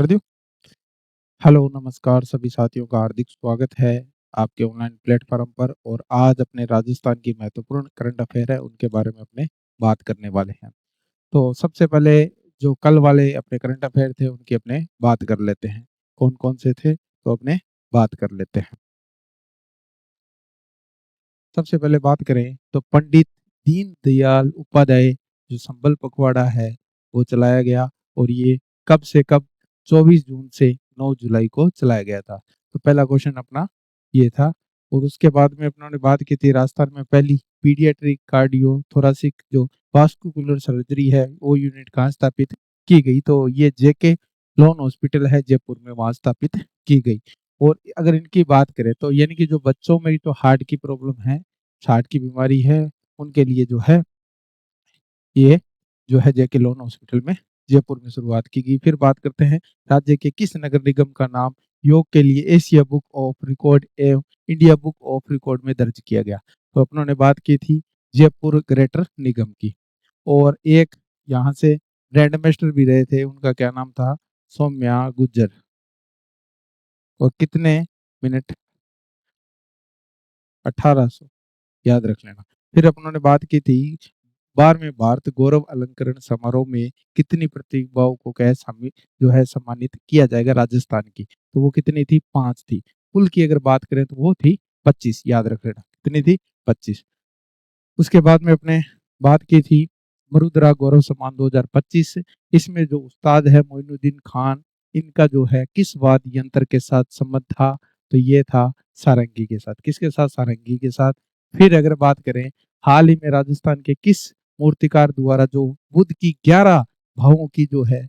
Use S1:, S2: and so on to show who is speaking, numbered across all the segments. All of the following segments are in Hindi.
S1: कर दियो। हेलो, नमस्कार सभी साथियों का हार्दिक स्वागत है आपके ऑनलाइन प्लेटफॉर्म पर। और आज अपने राजस्थान की महत्वपूर्ण करंट अफेयर है उनके बारे में अपने बात करने वाले हैं। तो सबसे पहले जो कल वाले अपने करंट अफेयर थे उनकी अपने बात कर लेते हैं। कौन कौन से थे तो अपने बात कर लेते हैं। सबसे पहले बात करें तो पंडित दीनदयाल उपाध्याय जो संबल पखवाड़ा है वो चलाया गया। और ये कब से कब? 24 जून से 9 जुलाई को चलाया गया था। तो पहला क्वेश्चन अपना ये था। और उसके बाद में अपनों ने बात की थी राजस्थान में पहली पीडियाट्रिक कार्डियो थोरासिक जो वास्कुलर सर्जरी है वो यूनिट कहाँ स्थापित की गई? तो ये जेके लोन हॉस्पिटल है जयपुर में, वहां स्थापित की गई। और अगर इनकी बात करें तो यानी कि जो बच्चों में तो हार्ट की प्रॉब्लम है, हार्ट की बीमारी है, उनके लिए जो है ये जो है जेके लोन हॉस्पिटल में जयपुर में शुरुआत की गई। फिर बात करते हैं राज्य के किस नगर निगम का नाम योग के लिए एशिया बुक ऑफ रिकॉर्ड एवं इंडिया बुक ऑफ रिकॉर्ड में दर्ज किया गया? तो अपनों ने बात की थी जयपुर ग्रेटर निगम की। और एक यहाँ से ग्रैंड मास्टर भी रहे थे, उनका क्या नाम था? सौम्या गुज्जर। और कितने मिनट? 1800, याद रख लेना। फिर अपनों ने बात की थी 12वें भारत गौरव अलंकरण समारोह में कितनी प्रतिभाओं को कह जो है सम्मानित किया जाएगा राजस्थान की? तो वो कितनी थी? 5 थी। कुल की अगर बात करें तो वो थी 25, याद रख लेना। कितनी थी? 25। उसके बाद में अपने बात की थी मरुद्रा गौरव सम्मान 2025। इसमें जो उस्ताद है मोइनुद्दीन खान, इनका जो है किस वाद्य यंत्र के साथ संबंध था? तो ये था सारंगी के साथ। किसके साथ? सारंगी के साथ। फिर अगर बात करें हाल ही में राजस्थान के किस मूर्तिकार द्वारा जो बुद्ध की 11 भावों की जो है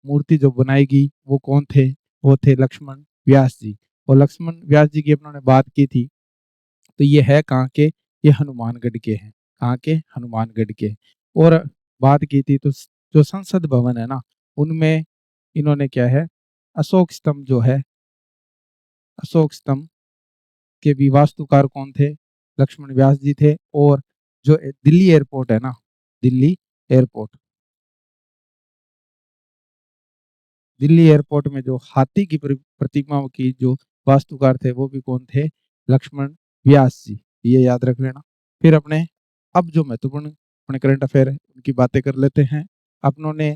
S1: मूर्ति जो बनाएगी वो कौन थे? वो थे लक्ष्मण व्यास जी। और लक्ष्मण व्यास जी की अपनों बात की थी तो ये है कहाँ के? ये हनुमानगढ़ के हैं। कहाँ के? हनुमानगढ़ के। और बात की थी तो जो संसद भवन है ना, उनमें इन्होंने क्या है, अशोक स्तंभ जो है, अशोक स्तंभ के भी वास्तुकार कौन थे? लक्ष्मण व्यास जी थे। और जो दिल्ली एयरपोर्ट है ना, दिल्ली एयरपोर्ट, दिल्ली एयरपोर्ट में जो हाथी की प्रतिमा की जो वास्तुकार थे वो भी कौन थे? लक्ष्मण व्यास जी। ये याद रख लेना। फिर अपने अब जो महत्वपूर्ण अपने करंट अफेयर है उनकी बातें कर लेते हैं। अपनों ने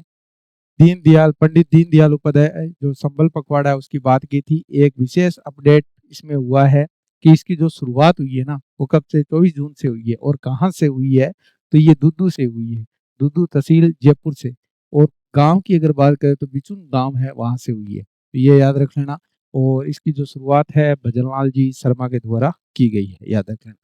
S1: दीनदयाल पंडित दीनदयाल उपाध्याय जो संबल पखवाड़ा है उसकी बात की थी। एक विशेष अपडेट इसमें हुआ है कि इसकी जो शुरुआत हुई है ना वो कब से? 24 जून से हुई है। और कहाँ से हुई है? तो ये दुद्दू से हुई है। दुद्दू तहसील जयपुर से। और गांव की अगर बात करें तो बिचुन गांव है, वहां से हुई है। तो ये याद रख लेना। और इसकी जो शुरुआत है भजनलाल जी शर्मा के द्वारा की गई है, याद रख लेना।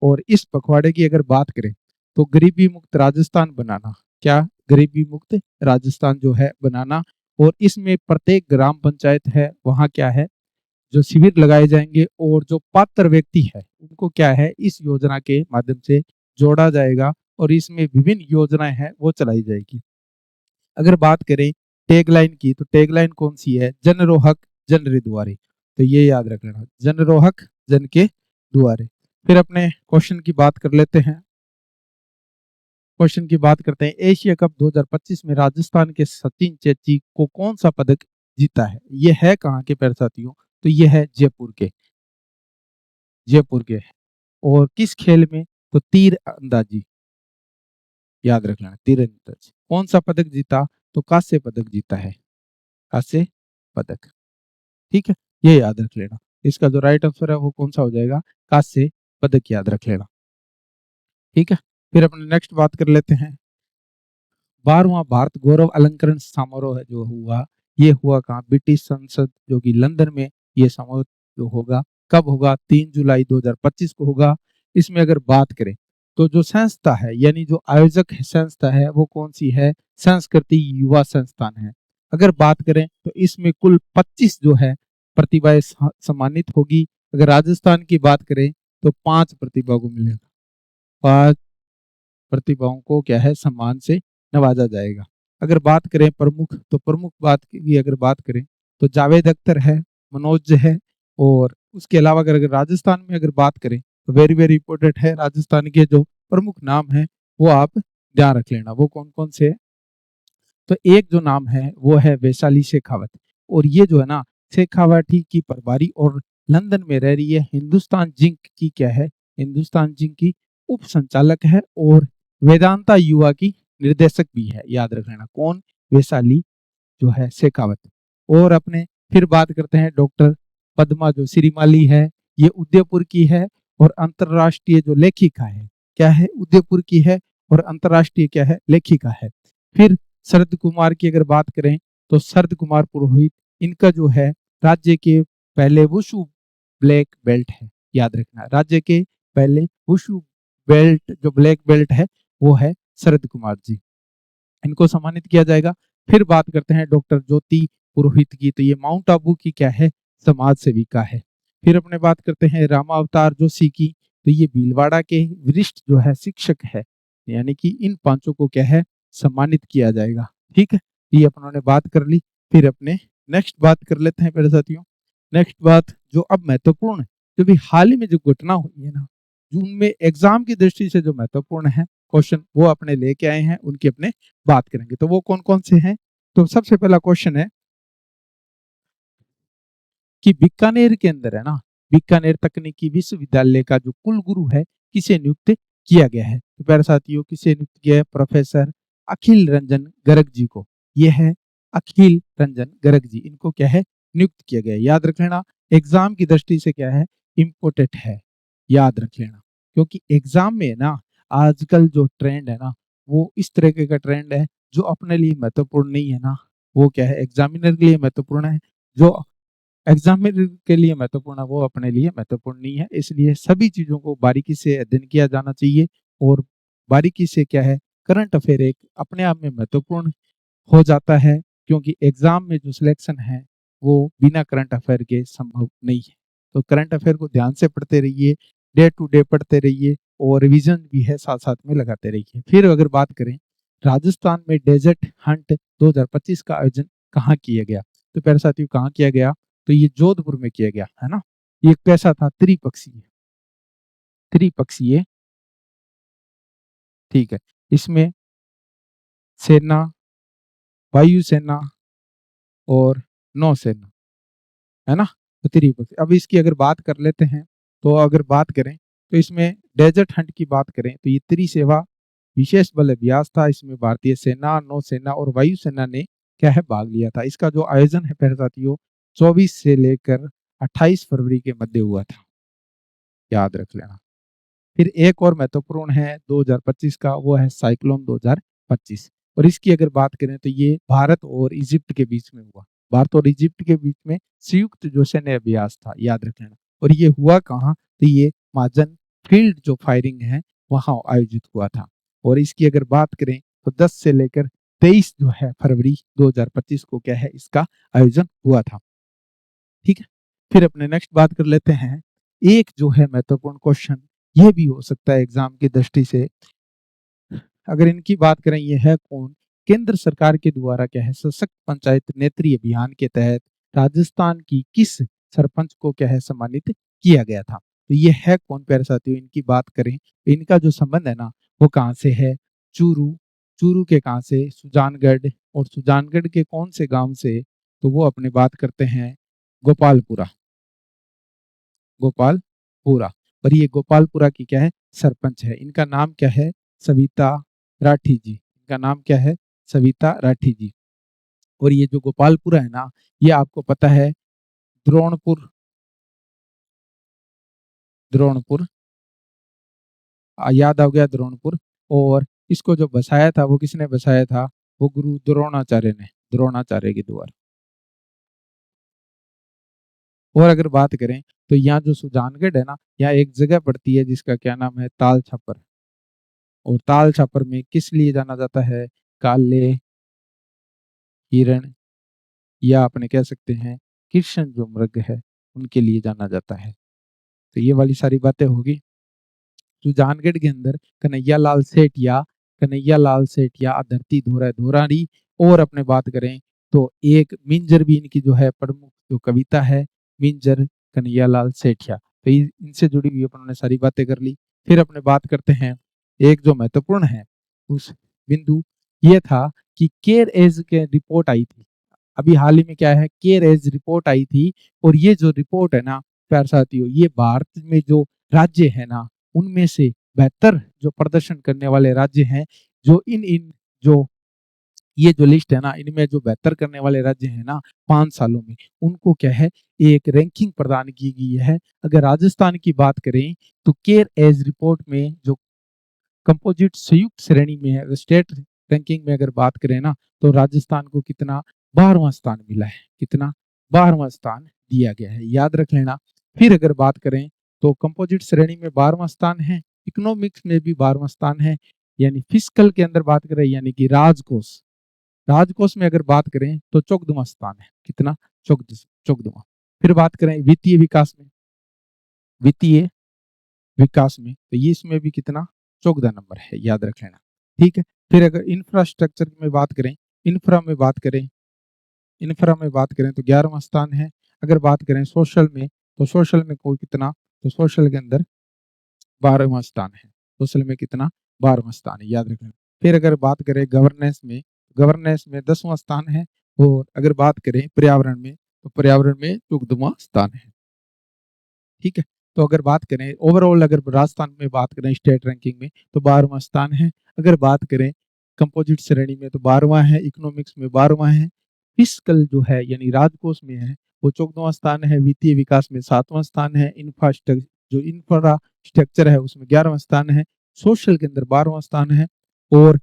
S1: और इस पखवाड़े की अगर बात करें तो गरीबी मुक्त राजस्थान बनाना, क्या? गरीबी मुक्त राजस्थान जो है बनाना। और इसमें प्रत्येक ग्राम पंचायत है वहाँ क्या है, जो शिविर लगाए जाएंगे और जो पात्र व्यक्ति है उनको क्या है इस योजना के माध्यम से जोड़ा जाएगा। और इसमें विभिन्न योजनाएं हैं वो चलाई जाएगी। अगर बात करें टैगलाइन की तो टैगलाइन कौन सी है? जन रोहक जन रे दुआरे। तो ये याद रख लेना, जन रोहक जन के दुआरे। फिर अपने क्वेश्चन की बात कर लेते हैं। क्वेश्चन की बात करते हैं एशिया कप 2025 में राजस्थान के सचिन चेत्री को कौन सा पदक जीता है? ये है कहाँ के प्यारे साथियों? तो ये है जयपुर के, जयपुर के। और किस खेल में? तो तीर अंदाजी, याद रख लेना, तीर अंदाजी। कौन सा पदक जीता? तो कांस्य पदक जीता है, कांस्य पदक। ठीक है, ये याद रख लेना। इसका जो राइट आंसर है वो कौन सा हो जाएगा? कांस्य पदक, याद रख लेना। ठीक है, फिर अपने नेक्स्ट बात कर लेते हैं। 12वां भारत गौरव अलंकरण समारोह जो हुआ, ये हुआ कहाँ? ब्रिटिश संसद जो कि लंदन में ये समारोह जो होगा, कब होगा? 3 जुलाई 2025 को होगा। इसमें अगर बात करें तो जो संस्था है यानी जो आयोजक संस्था है वो कौन सी है? संस्कृति युवा संस्थान है। अगर बात करें तो इसमें कुल 25 जो है प्रतिभाएं सम्मानित होगी। अगर राजस्थान की बात करें तो 5 प्रतिभा को मिलेगा, 5 प्रतिभाओं को क्या है सम्मान से नवाजा जाएगा। अगर बात करें प्रमुख तो प्रमुख बात की अगर बात करें तो जावेद अख्तर है, मनोज है। और उसके अलावा अगर राजस्थान में अगर बात करें तो वेरी वेरी इंपॉर्टेंट है, राजस्थान के जो प्रमुख नाम है वो आप ध्यान रख लेना। वो कौन कौन से है? तो एक जो नाम है वो है वैशाली शेखावत, और ये जो है ना शेखावत ही की प्रभारी और लंदन में रह रही है। हिंदुस्तान जिंक की क्या है, हिंदुस्तान जिंक की उप संचालक है और वेदांता युवा की निर्देशक भी है। याद रख लेना कौन, वैशाली जो है शेखावत। और अपने फिर बात करते हैं डॉक्टर पद्मा जो श्रीमाली है, ये उदयपुर की है और अंतरराष्ट्रीय जो लेखिका है, क्या है, उदयपुर की है और अंतरराष्ट्रीय क्या है, लेखिका है। फिर शरद कुमार की अगर बात करें तो शरद कुमार पुरोहित, इनका जो है राज्य के पहले वुशु ब्लैक बेल्ट है। याद रखना राज्य के पहले वुशु बेल्ट जो ब्लैक बेल्ट है वो है शरद कुमार जी, इनको सम्मानित किया जाएगा। फिर बात करते हैं डॉक्टर ज्योति पुरोहित की, तो ये माउंट आबू की क्या है, समाज सेविका है। फिर अपने बात करते हैं रामा अवतार जोशी की, तो ये भीलवाड़ा के वरिष्ठ जो है शिक्षक है। यानी कि इन पांचों को क्या है, सम्मानित किया जाएगा। ठीक है, ये अपनों बात कर ली। फिर अपने नेक्स्ट बात कर लेते हैं मेरे साथियों। नेक्स्ट बात जो अब महत्वपूर्ण है, जो भी हाल ही में जो घटना हुई है ना, जून में एग्जाम की दृष्टि से जो महत्वपूर्ण है क्वेश्चन वो अपने लेके आए हैं, उनकी अपने बात करेंगे। तो वो कौन कौन से हैं, तो सबसे पहला क्वेश्चन है कि बीकानेर के अंदर है ना, बीकानेर तकनीकी विश्वविद्यालय का जो कुलगुरु है किसे नियुक्त किया गया है। तो प्यारे साथियों किसे नियुक्त किया है, प्रोफेसर अखिल रंजन गर्ग जी को। ये है अखिल रंजन गर्ग जी, इनको क्या है, नियुक्त किया गया है। याद रख लेना एग्जाम की दृष्टि से क्या है, इम्पोर्टेंट है, याद रख लेना। क्योंकि एग्जाम में ना आजकल जो ट्रेंड है ना वो इस तरीके का ट्रेंड है जो अपने लिए महत्वपूर्ण नहीं है ना, वो क्या है एग्जामिनर के लिए महत्वपूर्ण है। जो एग्जामिनर के लिए महत्वपूर्ण है वो अपने लिए महत्वपूर्ण नहीं है। इसलिए सभी चीजों को बारीकी से अध्ययन किया जाना चाहिए। और बारीकी से क्या है, करंट अफेयर एक अपने आप में महत्वपूर्ण हो जाता है, क्योंकि एग्जाम में जो सिलेक्शन है वो बिना करंट अफेयर के संभव नहीं है। तो करंट अफेयर को ध्यान से पढ़ते रहिए, डे टू डे पढ़ते रहिए और रिवीजन भी है साथ साथ में लगाते रहिए। फिर अगर बात करें राजस्थान में डेजर्ट हंट 2025 का आयोजन कहाँ किया गया, तो प्यारे साथियों कहाँ किया गया, तो ये जोधपुर में किया गया है ना। ये कैसा था, त्रिपक्षीय, त्रिपक्षीय, ठीक है। इसमें सेना, वायुसेना और नौसेना, है ना, तो त्रिपक्षीय। अब इसकी अगर बात कर लेते हैं, तो अगर बात करें तो इसमें डेजर्ट हंट की बात करें तो ये त्रिसेवा विशेष बल अभ्यास था। इसमें भारतीय सेना, नौसेना और वायुसेना ने क्या है, भाग लिया था। इसका जो आयोजन है प्यारे साथियों 24 से लेकर 28 फरवरी के मध्य हुआ था, याद रख लेना। फिर एक और महत्वपूर्ण है 2025 का, वो है साइक्लोन 2025। और इसकी अगर बात करें तो ये भारत और इजिप्ट के बीच में हुआ, भारत और इजिप्ट के बीच में संयुक्त जो सैन्य अभ्यास था, याद रख लेना। और ये हुआ कहाँ, तो ये माजन फील्ड जो फायरिंग है वहां आयोजित हुआ था। और इसकी अगर बात करें तो 10 से लेकर 23 जो है फरवरी 2025 को क्या है, इसका आयोजन हुआ था। ठीक है, फिर अपने नेक्स्ट बात कर लेते हैं। एक जो है महत्वपूर्ण क्वेश्चन ये भी हो सकता है एग्जाम की दृष्टि से, अगर इनकी बात करें, ये है कौन, केंद्र सरकार के द्वारा क्या है सशक्त पंचायत नेत्री अभियान के तहत राजस्थान की किस सरपंच को क्या है सम्मानित किया गया था। तो ये है कौन प्यारे साथियों, इनकी बात करें इनका जो संबंध है ना वो कहाँ से है, चूरू, चूरू के कहाँ से, सुजानगढ़, और सुजानगढ़ के कौन से गांव से, तो वो अपनी बात करते हैं गोपालपुरा, गोपालपुरा। और ये गोपालपुरा की क्या है, सरपंच है। इनका नाम क्या है, सविता राठी जी, इनका नाम क्या है, सविता राठी जी। और ये जो गोपालपुरा है ना, ये आपको पता है द्रोणपुर, द्रोणपुर, याद आ गया द्रोणपुर। और इसको जो बसाया था वो किसने बसाया था, वो गुरु द्रोणाचार्य ने, द्रोणाचार्य के द्वारा। और अगर बात करें तो यहाँ जो सुजानगढ़ है ना, यहाँ एक जगह पड़ती है जिसका क्या नाम है, ताल छापर। और ताल छापर में किस लिए जाना जाता है, काले हिरण, या अपने कह सकते हैं कृष्ण जो मृग है उनके लिए जाना जाता है। तो ये वाली सारी बातें होगी। सुजानगढ़ के अंदर कन्हैया लाल सेठिया धरती धोरा धोरारी। और अपने बात करें तो एक मिंजर भी इनकी जो है प्रमुख जो कविता है, मिंजर कन्हैया लाल सेठिया। तो इनसे जुड़ी हुई अपने सारी बातें कर ली। फिर अपने बात करते हैं एक जो महत्वपूर्ण है उस बिंदु ये था कि केयर एज के रिपोर्ट आई थी। अभी हाल ही में क्या है, केयर एज रिपोर्ट आई थी, और ये जो रिपोर्ट है ना प्यारे साथियों, ये भारत में जो राज्य है ना, उनमें से बेहतर जो प्रदर्शन करने वाले राज्य हैं, जो इन इन जो ये जो लिस्ट है ना, इनमें जो बेहतर करने वाले राज्य हैं ना 5 सालों में, उनको क्या है, एक रैंकिंग प्रदान की गई है। अगर राजस्थान की बात करें तो केयर एज रिपोर्ट में जो कंपोजिट संयुक्त श्रेणी में है, स्टेट रैंकिंग में अगर बात करें ना, तो राजस्थान को कितना 12वां स्थान मिला है, कितना 12वां स्थान दिया गया है, याद रख लेना। फिर अगर बात करें तो कंपोजिट श्रेणी में 12वां स्थान है, इकोनॉमिक्स में भी 12वां स्थान है, यानी फिस्कल के अंदर बात करें यानी कि राजकोष, राजकोष में अगर बात करें तो 14वां स्थान है, कितना 14वां। फिर बात करें वित्तीय विकास में तो ये इसमें भी कितना 14 नंबर है, याद रख लेना। ठीक है। फिर अगर इंफ्रास्ट्रक्चर में बात करें, इंफ्रा में बात करें इंफ्रा में बात करें तो 11वां स्थान है। अगर बात करें सोशल में तो सोशल में कोई कितना, तो सोशल के अंदर 12वां स्थान है, सोशल में कितना 12वां स्थान है, याद रखना। फिर अगर बात करें गवर्नेंस में 10वां स्थान है, और अगर बात करें पर्यावरण में तो पर्यावरण में 14वां स्थान है। ठीक है। तो अगर बात करें ओवरऑल, अगर राजस्थान में बात करें स्टेट रैंकिंग में तो 12वां स्थान है। अगर बात करें कंपोजिट श्रेणी में तो 12वां है, इकोनॉमिक्स में 12वां है, फिस्कल जो है यानी राजकोष में है वो 14वां स्थान है, वित्तीय विकास में 7वां स्थान है, इंफ्रास्ट्रक्चर है उसमें 11वां स्थान है, सोशल के अंदर 12वां स्थान है, और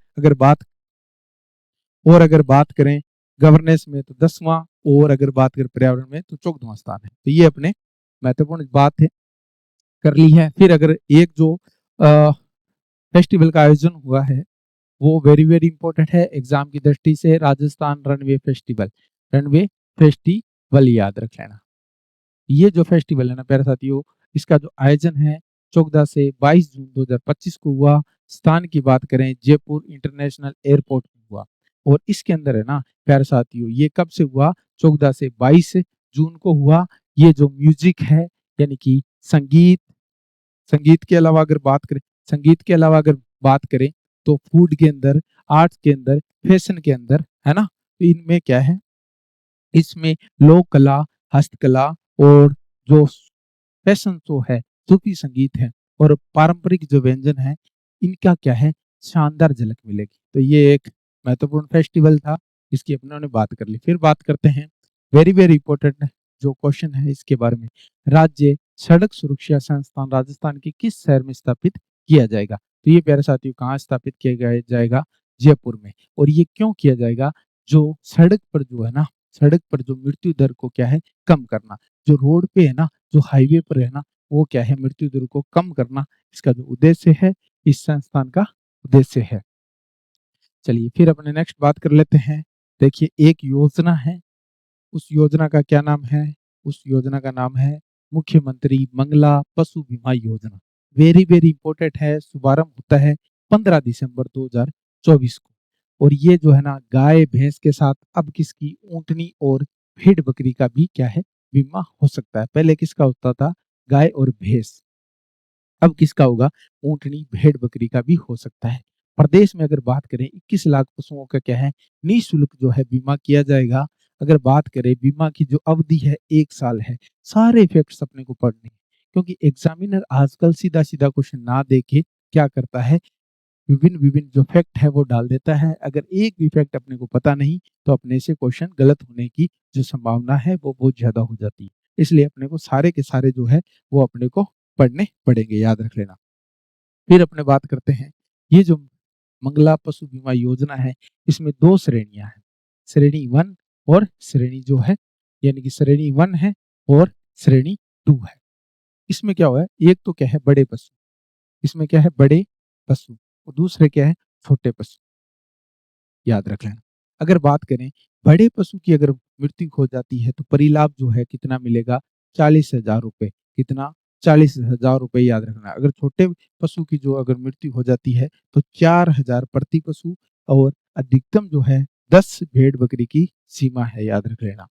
S1: अगर बात करें गवर्नेंस में तो 10वां, और अगर बात करें पर्यावरण में तो 14वां स्थान है। तो ये अपने महत्वपूर्ण बात है, कर ली है। फिर अगर एक जो फेस्टिवल का आयोजन हुआ है वो वेरी वेरी इंपॉर्टेंट है एग्जाम की दृष्टि से, राजस्थान रनवे फेस्टिवल याद रख लेना। ये जो फेस्टिवल है ना प्यारे साथियों, इसका जो आयोजन है 14 से 22 जून 2025 को हुआ। स्थान की बात करें जयपुर इंटरनेशनल एयरपोर्ट में हुआ, और इसके अंदर है ना प्यारे साथियों, ये कब से हुआ, 14 से 22 जून को हुआ। ये जो म्यूजिक है यानी कि संगीत संगीत के अलावा अगर बात करें संगीत के अलावा अगर बात करें तो फूड के अंदर, आर्ट्स के अंदर, फैशन के अंदर, है ना, तो इनमें क्या है, इसमें लोक कला, हस्तकला, और जो फैशन शो है, सूफी संगीत है, और पारंपरिक जो व्यंजन है, इनका क्या है, शानदार झलक मिलेगी। तो ये एक महत्वपूर्ण फेस्टिवल था, इसकी अपने ने बात कर ली। फिर बात करते हैं वेरी वेरी इंपॉर्टेंट जो क्वेश्चन है इसके बारे में, राज्य सड़क सुरक्षा संस्थान राजस्थान के किस शहर में स्थापित किया जाएगा। तो ये प्यारे साथियों कहाँ स्थापित किया जाएगा, जयपुर में। और ये क्यों किया जाएगा, जो सड़क पर जो है ना, सड़क पर जो मृत्यु दर को क्या है, कम करना, जो रोड पे है ना, जो हाईवे पर है ना, वो क्या है, मृत्यु दर को कम करना, इसका जो उद्देश्य है, इस संस्थान का उद्देश्य है। चलिए फिर अपने नेक्स्ट बात कर लेते हैं। देखिए एक योजना है, उस योजना का क्या नाम है, उस योजना का नाम है मुख्यमंत्री मंगला पशु बीमा योजना। वेरी वेरी इंपॉर्टेंट है, शुभारंभ होता है 15 दिसंबर 2024 को। और ये जो है ना गाय भैंस के साथ अब किसकी, ऊंटनी और भेड़ बकरी का भी क्या है, बीमा हो सकता है। पहले किसका होता था, गाय और भैंस, अब किसका होगा, ऊंटनी भेड़ बकरी का भी हो सकता है। प्रदेश में अगर बात करें 21 लाख पशुओं का क्या है, निःशुल्क जो है बीमा किया जाएगा। अगर बात करें बीमा की जो अवधि है 1 साल है। सारे इफेक्ट्स अपने को पढ़ने हैं, क्योंकि एग्जामिनर आजकल सीधा सीधा क्वेश्चन ना देके क्या करता है, विभिन्न विभिन्न जो फैक्ट है वो डाल देता है। अगर एक भी फैक्ट अपने को पता नहीं तो अपने से क्वेश्चन गलत होने की जो संभावना है वो बहुत ज्यादा हो जाती है। इसलिए अपने को सारे के सारे जो है वो अपने को पढ़ने पड़ेंगे, याद रख लेना। फिर अपने बात करते हैं, ये जो मंगला पशु बीमा योजना है, इसमें 2 श्रेणियां हैं, श्रेणी 1 और श्रेणी जो है, यानी कि श्रेणी 1 है और श्रेणी 2 है। इसमें क्या हुआ है, एक तो क्या है बड़े पशु, इसमें क्या है बड़े पशु, और दूसरे क्या है छोटे पशु, याद रख लेना। अगर बात करें बड़े पशु की अगर मृत्यु हो जाती है तो परिलाभ जो है कितना मिलेगा, 40,000 रुपए, कितना 40,000 रुपए, याद रखना। अगर छोटे पशु की जो अगर मृत्यु हो जाती है तो 4,000 प्रति पशु, और अधिकतम जो है 10 भेड़ बकरी की सीमा है, याद रख लेना।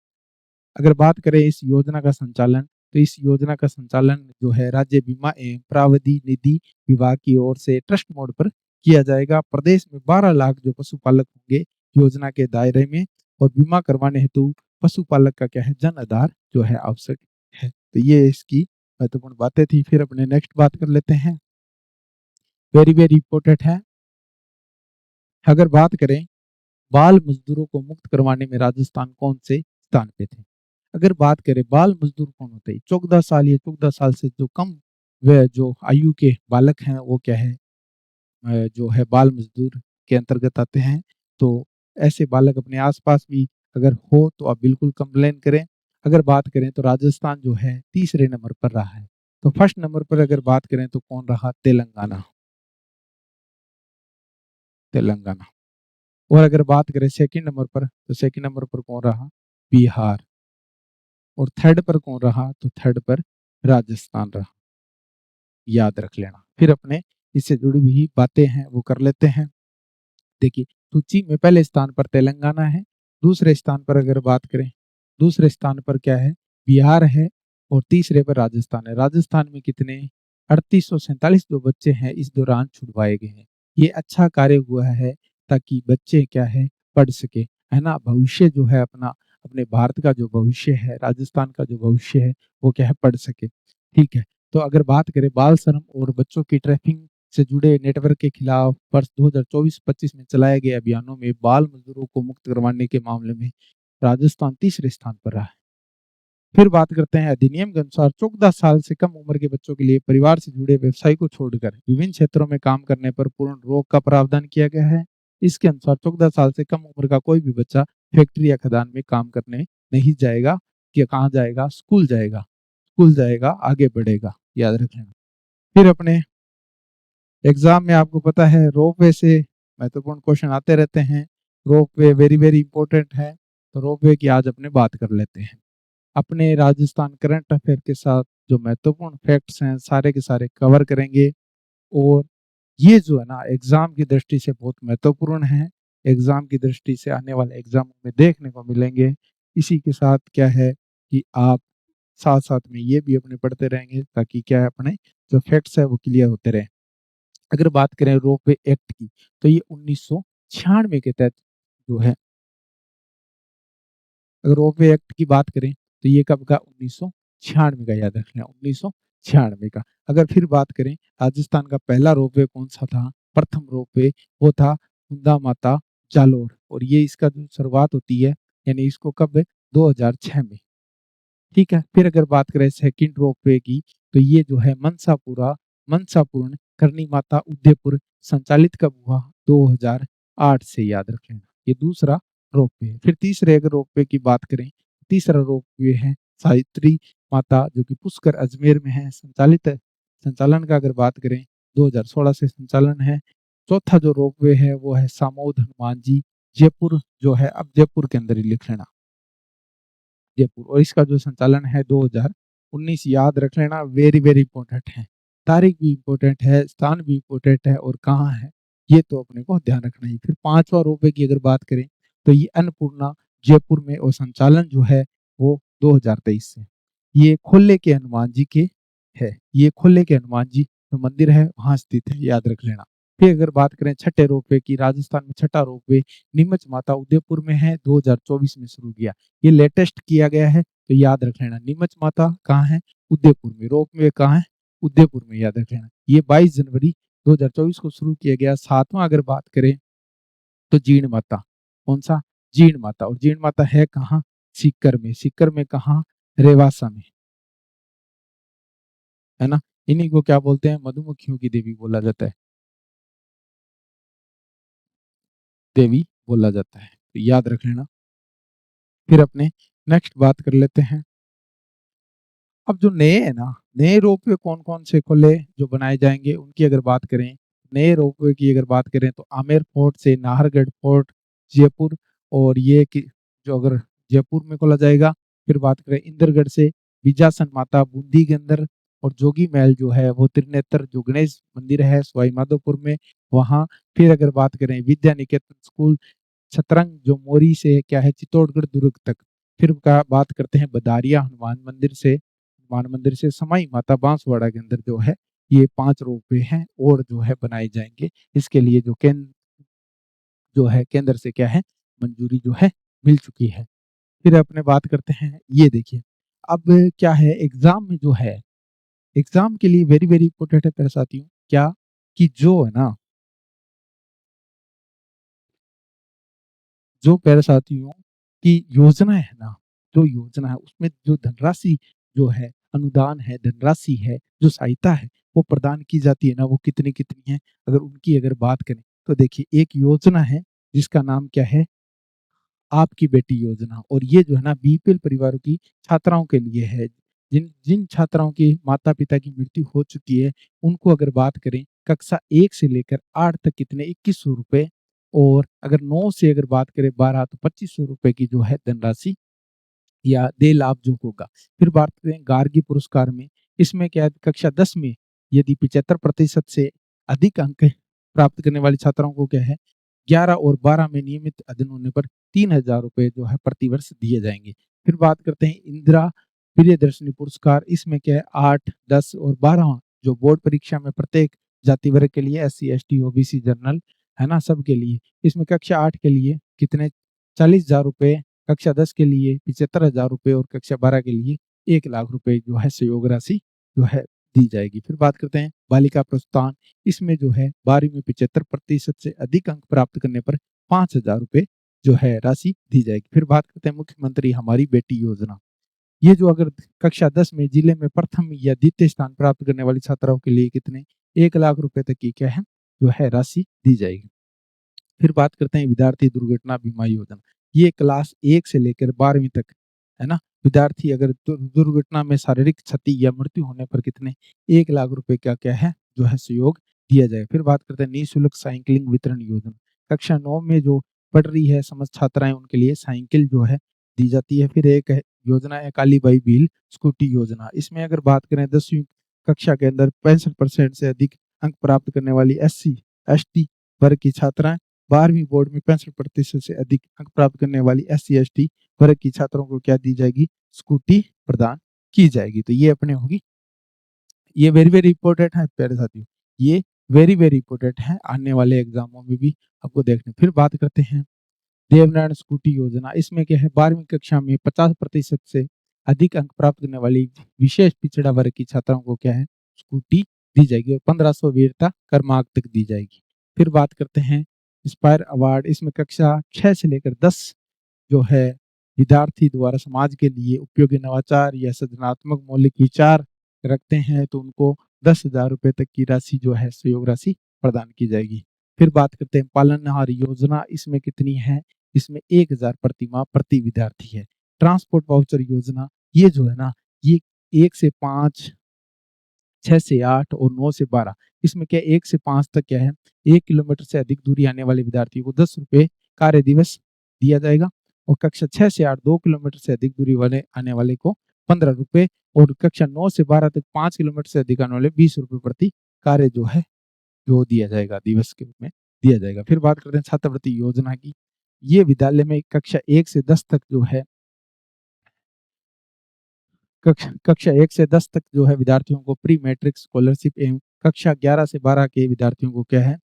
S1: अगर बात करें इस योजना का संचालन, तो इस योजना का संचालन जो है राज्य बीमा एवं प्रावधि निधि विभाग की ओर से ट्रस्ट मोड पर किया जाएगा। प्रदेश में 12 लाख जो पशुपालक होंगे योजना के दायरे में, और बीमा करवाने हेतु पशुपालक का क्या है, जन आधार जो है आवश्यक है। तो ये इसकी महत्वपूर्ण बातें थी। फिर अपने नेक्स्ट बात कर लेते हैं, वेरी वेरी इंपॉर्टेंट है। अगर बात करें बाल मजदूरों को मुक्त करवाने में राजस्थान कौन से स्थान पे थे। अगर बात करें बाल मजदूर कौन होते हैं, 14 साल या 14 साल से जो कम वे जो आयु के बालक हैं वो क्या है, जो है बाल मजदूर के अंतर्गत आते हैं। तो ऐसे बालक अपने आसपास भी अगर हो तो आप बिल्कुल कंप्लेन करें। अगर बात करें तो राजस्थान जो है तीसरे नंबर पर रहा है। तो फर्स्ट नंबर पर अगर बात करें तो कौन रहा, तेलंगाना। तेलंगाना। और अगर बात करें सेकंड नंबर पर, तो सेकंड नंबर पर कौन रहा, बिहार। और थर्ड पर कौन रहा, तो थर्ड पर राजस्थान रहा। याद रख लेना। फिर अपने इससे जुड़ी हुई बातें हैं वो कर लेते हैं। देखिए सूची में पहले स्थान पर तेलंगाना है, दूसरे स्थान पर अगर बात करें, दूसरे स्थान पर क्या है, बिहार है, और तीसरे पर राजस्थान है। राजस्थान में कितने 3847 जो बच्चे हैं इस दौरान छुड़वाए गए हैं। ये अच्छा कार्य हुआ है ताकि बच्चे क्या है पढ़ सके, है ना। भविष्य जो है अपना, अपने भारत का जो भविष्य है, राजस्थान का जो भविष्य है वो क्या है पढ़ सके। ठीक है। तो अगर बात करें बाल श्रम और बच्चों की ट्रैफिकिंग से जुड़े नेटवर्क के खिलाफ वर्ष 2024-25 में चलाए गए अभियानों में बाल मजदूरों को मुक्त करवाने के मामले में राजस्थान तीसरे स्थान पर रहा है। फिर बात करते हैं अधिनियम के अनुसार 14 साल से कम उम्र के बच्चों के लिए परिवार से जुड़े व्यवसाय को छोड़कर विभिन्न क्षेत्रों में काम करने पर पूर्ण रोक का प्रावधान किया गया है। इसके अनुसार 14 साल से कम उम्र का कोई भी बच्चा फैक्ट्री या खदान में काम करने नहीं जाएगा। कि कहाँ जाएगा, स्कूल जाएगा। स्कूल जाएगा, आगे बढ़ेगा, याद रखना। फिर अपने एग्जाम में आपको पता है रोपवे से महत्वपूर्ण क्वेश्चन आते रहते हैं। रोपवे वेरी वेरी इंपॉर्टेंट है। तो रोपवे की आज अपने बात कर लेते हैं। अपने राजस्थान करंट अफेयर के साथ जो महत्वपूर्ण फैक्ट्स हैं सारे के सारे कवर करेंगे। और ये जो है ना एग्जाम की दृष्टि से बहुत महत्वपूर्ण है, एग्जाम की दृष्टि से आने वाले एग्जाम में देखने को मिलेंगे। इसी के साथ क्या है कि आप साथ साथ में ये भी अपने पढ़ते रहेंगे ताकि क्या है अपने जो फैक्ट्स है वो क्लियर होते रहे। अगर बात करें रोपवे एक्ट की, तो ये 1996 के तहत जो है, अगर रोपवे एक्ट की बात करें तो ये कब का, 1996 का, याद रखना 1996 का। अगर फिर बात करें राजस्थान का पहला रोपवे कौन सा था, प्रथम रोपवे वो था कुंदा माता जालोर, और ये इसका जो शुरुआत होती है यानी इसको कब, 2006 में। ठीक है। फिर अगर बात करें सेकंड रोपवे की, तो ये जो है मनसापुरा मनसापूर्ण करनी माता उदयपुर संचालित कब हुआ, 2008 से, याद रख लेना। ये दूसरा रोपवे है। फिर तीसरे अगर रोपवे की बात करें, तीसरा रोपवे है सावित्री माता जो कि पुष्कर अजमेर में है, संचालित है। संचालन का अगर बात करें 2016 से संचालन है। चौथा जो रोपवे है वो है सामोद हनुमान जी, जयपुर जो है, अब जयपुर के अंदर ही लिख लेना, जयपुर, और इसका जो संचालन है 2019, याद रख लेना। वेरी वेरी इंपॉर्टेंट है, तारीख भी इंपॉर्टेंट है, स्थान भी इंपॉर्टेंट है, और कहाँ है ये तो अपने को ध्यान रखना ही। फिर पांचवा रोपवे की अगर बात करें तो ये अन्नपूर्णा जयपुर में, और संचालन जो है वो 2023 से। ये खोले के हनुमान जी के है, ये खोले के हनुमान जी जो मंदिर है वहां स्थित है, याद रख लेना। फिर अगर बात करें छठे रोपवे की, राजस्थान में छठा रोपवे नीमच माता उदयपुर में है, 2024 में शुरू किया। ये लेटेस्ट किया गया है तो याद रख लेना। नीमच माता कहाँ है, उदयपुर में। रोप में कहाँ है, उदयपुर में, याद रख लेना। ये 22 जनवरी 2024 को शुरू किया गया। सातवां अगर बात करें तो जीण माता, कौन सा, जीण माता, और जीण माता है कहाँ, सीकर में। सीकर में कहाँ, रेवासा में, है ना। इन्हीं को क्या बोलते हैं, मधुमक्खियों की देवी बोला जाता है, देवी बोला जाता है, तो याद रख लेना। फिर अपने नेक्स्ट बात कर लेते हैं। अब जो नए है ना, नए रोपवे कौन कौन से खोले जो बनाए जाएंगे उनकी अगर बात करें, नए रोपवे की अगर बात करें तो आमेर फोर्ट से नाहरगढ़ फोर्ट, जयपुर, और ये कि जो अगर जयपुर में खोला जाएगा। फिर बात करें इंद्रगढ़ से विजासन माता बूंदी के अंदर, और जोगी महल जो है वो त्रिनेत्र जो गणेश मंदिर है सवाई माधोपुर में, वहाँ। फिर अगर बात करें विद्या निकेतन स्कूल छतरंग जो मोरी से क्या है चित्तौड़गढ़ दुर्ग तक। फिर का बात करते हैं बदारिया हनुमान मंदिर से, हनुमान मंदिर से समाई माता बांसवाड़ा के अंदर जो है ये 5 रोपवे हैं और जो है बनाए जाएँगे। इसके लिए केंद्र से क्या है, मंजूरी जो है मिल चुकी है। फिर अपने बात करते हैं, ये देखिए, अब क्या है एग्ज़ाम में जो है, एग्ज़ाम के लिए वेरी, वेरी इम्पोर्टेंट है मेरे साथियों, क्या कि जो है ना, जो मेरे साथियों की योजना है ना, जो योजना है उसमें जो धनराशि जो है, अनुदान है, धनराशि है, जो सहायता है, वो प्रदान की जाती है ना, वो कितनी-कितनी है, अगर उनकी अगर बात करें, तो देखिए एक योजना है जिसका नाम क्या है, आपकी बेटी योजना, और ये जो है ना बीपीएल परिवारों की छात्राओं के लिए है। जिन जिन छात्राओं के माता-पिता की मृत्यु हो चुकी है, उनको अगर बात करें कक्षा 1 से लेकर 8 तक कितने ₹2100, और अगर 9 से अगर बात करें 12 तो ₹2500 की जो है धनराशि या देय लाभ जो होगा। फिर बात करें गार्गी पुरस्कार में, इसमें क्या है कक्षा 10 में यदि 75% से अधिक अंक प्राप्त करने वाली छात्राओं को क्या है 11 और 12 में नियमित अध्ययन होने पर ₹3000 जो है प्रतिवर्ष दिए जाएँगे। फिर बात करते हैं इंदिरा प्रियदर्शनी पुरस्कार, इसमें क्या है 8, 10 और 12वाँ जो बोर्ड परीक्षा में प्रत्येक जाति वर्ग के लिए एससी, एसटी, ओबीसी, जनरल, है ना? सबके लिए। इसमें कक्षा 8 के लिए कितने ₹40,000, कक्षा 10 के लिए ₹75,000 और कक्षा 12 के लिए ₹1,00,000 जो है सहयोग राशि जो है दी जाएगी। फिर बात करते हैं बालिका प्रोत्साहन, इसमें जो है 12वीं में 75% से अधिक अंक प्राप्त करने पर ₹5,000 जो है राशि दी जाएगी। फिर बात करते हैं मुख्यमंत्री हमारी बेटी योजना। ये जो अगर कक्षा 10 में जिले में प्रथम या द्वितीय स्थान प्राप्त करने वाली छात्राओं के लिए कितने ₹1,00,000 तक की क्या है, जो है राशि दी जाएगी। फिर बात करते हैं विद्यार्थी दुर्घटना बीमा योजना। ये क्लास 1 से लेकर 12वीं तक, है ना? विद्यार्थी अगर दुर्घटना में शारीरिक क्षति या मृत्यु होने पर कितने ₹1,00,000 का क्या है, जो है सहयोग दिया जाएगा। फिर बात करते हैं निःशुल्क साइकिलिंग वितरण योजना। कक्षा 9 में जो पढ़ रही है समस्त छात्राएँ, उनके लिए साइकिल जो है दी जाती है। फिर एक है योजना है काली बाई भील स्कूटी योजना। इसमें अगर बात करें 10वीं कक्षा के अंदर 65% से अधिक अंक प्राप्त करने वाली एससी, एसटी वर्ग की छात्राएँ, 12वीं बोर्ड में 65% से अधिक अंक प्राप्त करने वाली एससी, एसटी वर्ग की छात्रों को क्या दी जाएगी? स्कूटी प्रदान की जाएगी। तो ये अपने होगी, ये वेरी, वेरी इंपॉर्टेंट है प्यारे साथियों। ये वेरी, वेरी इंपॉर्टेंट है, आने वाले एग्ज़ामों में भी आपको देखने। फिर बात करते हैं देवनारायण स्कूटी योजना। इसमें क्या है 12वीं कक्षा में 50% से अधिक अंक प्राप्त करने वाली विशेष पिछड़ा वर्ग की छात्राओं को क्या है, स्कूटी दी जाएगी और 1500 वीरता क्रमांक तक दी जाएगी। फिर बात करते हैं इंस्पायर अवार्ड। इसमें कक्षा 6 से लेकर 10 जो है विद्यार्थी द्वारा समाज के लिए उपयोगी नवाचार या सृजनात्मक मौलिक विचार रखते हैं, तो उनको ₹10,000 तक की राशि जो है सहयोग राशि प्रदान की जाएगी। फिर बात करते हैं पालनहार योजना, इसमें कितनी है? इसमें 1,000 प्रति माह प्रति विद्यार्थी है। ट्रांसपोर्ट वाउचर योजना, ये जो है ना, ये 1 से 5, 6 से 8 और 9 से 12, इसमें क्या 1 से 5 तक क्या है, 1 किलोमीटर से अधिक दूरी आने वाले विद्यार्थियों को ₹10 कार्य दिवस दिया जाएगा, और कक्षा 6 से 8 2 किलोमीटर से अधिक दूरी वाले आने वाले को ₹15, और कक्षा 9 से 12 तक 5 किलोमीटर से अधिक आने वाले ₹20 प्रति कार्य जो है, जो दिया जाएगा, दिवस के रूप में दिया जाएगा। फिर बात करते हैं छात्रवृत्ति योजना की। ये विद्यालय में कक्षा 1 से 10 तक जो है, कक्षा 1 से 10 तक जो है विद्यार्थियों को प्री मैट्रिक स्कॉलरशिप, एवं कक्षा 11 से 12 के विद्यार्थियों को क्या है,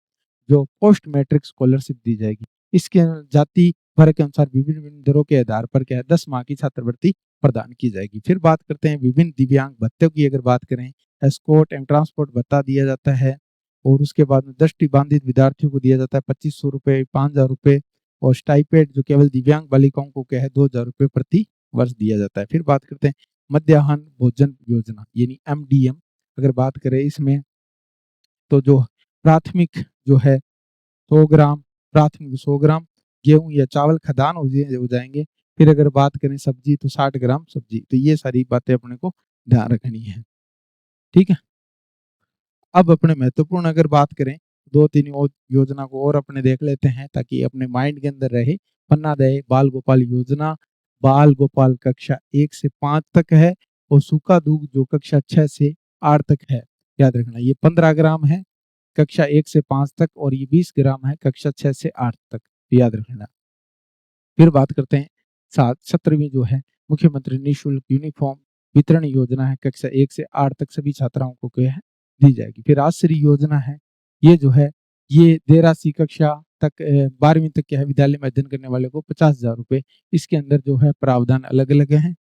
S1: जो पोस्ट मैट्रिक स्कॉलरशिप दी जाएगी। इसके जाति वर्ग के अनुसार विभिन्न-विभिन्न दरों के आधार पर क्या है 10 माह की छात्रवृत्ति प्रदान की जाएगी। फिर बात करते हैं विभिन्न दिव्यांग भत्तों की, अगर बात करें एस्कॉर्ट एंड ट्रांसपोर्ट भत्ता दिया जाता है, और उसके बाद में दृष्टिबाधित विद्यार्थियों को दिया जाता है ₹2,500, ₹5,000, और स्टाइपेंड जो केवल दिव्यांग बालिकाओं को क्या है ₹2,000 प्रति वर्ष दिया जाता है। फिर बात करते हैं मध्याह्न भोजन योजना यानी एमडीएम, अगर बात करें इसमें, तो जो प्राथमिक जो है 100 ग्राम, प्राथमिक 100 ग्राम गेहूँ या चावल खदान हो जाएँगे। फिर अगर बात करें सब्जी तो 60 ग्राम सब्जी। तो ये सारी बातें अपने को ध्यान रखनी है। ठीक है? अब अपने महत्वपूर्ण अगर बात करें, 2-3 और योजना को और अपने देख लेते हैं ताकि अपने माइंड के अंदर रहे। पन्ना दे बाल गोपाल योजना, बाल गोपाल कक्षा 1 से 5 तक है, और सूखा दूध जो कक्षा 6 से 8 तक है। याद रखना ये 15 ग्राम है कक्षा 1 से 5 तक, और ये 20 ग्राम है कक्षा 6 से 8 तक, याद रखना। फिर बात करते हैं 17वीं जो है मुख्यमंत्री निःशुल्क यूनिफ़ॉर्म वितरण योजना है, कक्षा 1 से 8 तक सभी छात्राओं को क्या है दी जाएगी। फिर आश्रय योजना है, ये जो है ये देरासी कक्षा तक 12वीं तक क्या है विद्यालय में अध्ययन करने वाले को 50,000 रुपए, इसके अंदर जो है प्रावधान अलग-अलग हैं।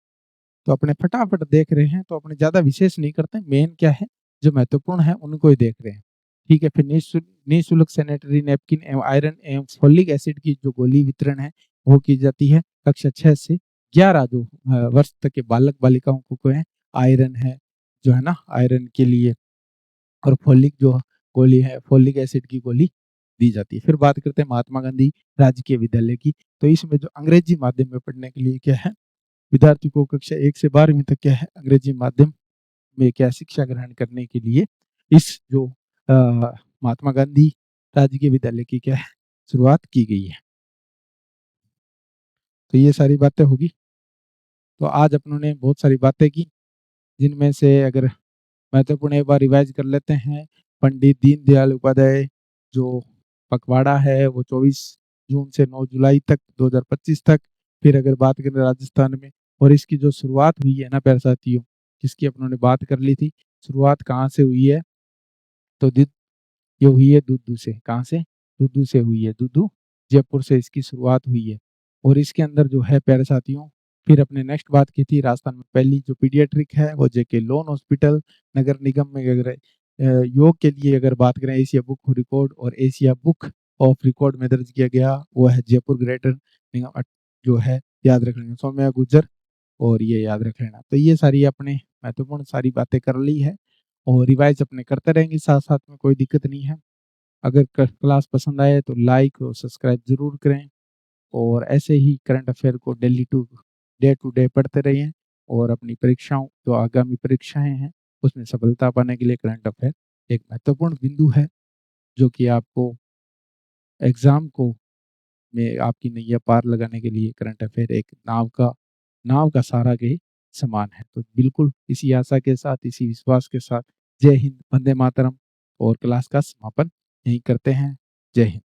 S1: तो अपने फटाफट देख रहे हैं, तो अपने ज़्यादा विशेष नहीं करते हैं, मेन क्या है जो महत्वपूर्ण है उनको ही देख रहे हैं। ठीक है, फिर निःशुल्क सैनिटरी नैपकिन एवं आयरन एवं फोलिक एसिड की जो गोली वितरण है वो की जाती है। कक्षा 6 से 11 जो वर्ष तक के बालक-बालिकाओं को है आयरन है, जो है ना आयरन के लिए और फोलिक जो गोली है, फोलिक एसिड की गोली दी जाती है। फिर बात करते हैं महात्मा गांधी राजकीय विद्यालय की, तो इसमें जो अंग्रेजी माध्यम में पढ़ने के लिए क्या है विद्यार्थी को कक्षा 1 से 12वीं तक क्या है अंग्रेजी माध्यम में क्या शिक्षा ग्रहण करने के लिए इस जो महात्मा गांधी राजकीय विद्यालय की क्या है शुरुआत की गई है। तो ये सारी बातें होगी। तो आज अपनों ने बहुत सारी बातें की, जिनमें से अगर महत्वपूर्ण एक बार रिवाइज कर लेते हैं। पंडित दीनदयाल उपाध्याय जो पखवाड़ा है वो 24 जून से 9 जुलाई तक 2025 तक। फिर अगर बात करें राजस्थान में और इसकी जो शुरुआत हुई है ना प्यारे साथियों, जिसकी अपनों ने बात कर ली थी, शुरुआत कहाँ से हुई है, तो ये हुई है दुद्दू से। कहाँ से? दुद्दू से हुई है, दुद्दू जयपुर से इसकी शुरुआत हुई है। और इसके अंदर जो है प्यारे साथियों, फिर अपने नेक्स्ट बात की थी राजस्थान में पहली जो पीडियाट्रिक है वो जेके लोन हॉस्पिटल नगर निगम में। अगर योग के लिए अगर बात करें एशिया बुक रिकॉर्ड और एशिया बुक ऑफ रिकॉर्ड में दर्ज किया गया वो है जयपुर ग्रेटर निगम जो है याद रख लेना सौम्या गुजर, और ये याद रख लेना। तो ये सारी अपने महत्वपूर्ण सारी बातें कर ली है और रिवाइज अपने करते रहेंगे साथ साथ में, कोई दिक्कत नहीं है। अगर क्लास पसंद आए तो लाइक और सब्सक्राइब जरूर करें और ऐसे ही करंट अफेयर को डे टू डे पढ़ते रहिए और अपनी परीक्षाओं जो आगामी परीक्षाएं हैं उसमें सफलता पाने के लिए करंट अफेयर एक महत्वपूर्ण बिंदु है, जो कि आपको एग्जाम को में आपकी नैया पार लगाने के लिए करंट अफेयर एक नाव का सहारा के समान है। तो बिल्कुल इसी आशा के साथ, इसी विश्वास के साथ जय हिंद, वंदे मातरम, और क्लास का समापन यहीं करते हैं। जय हिंद।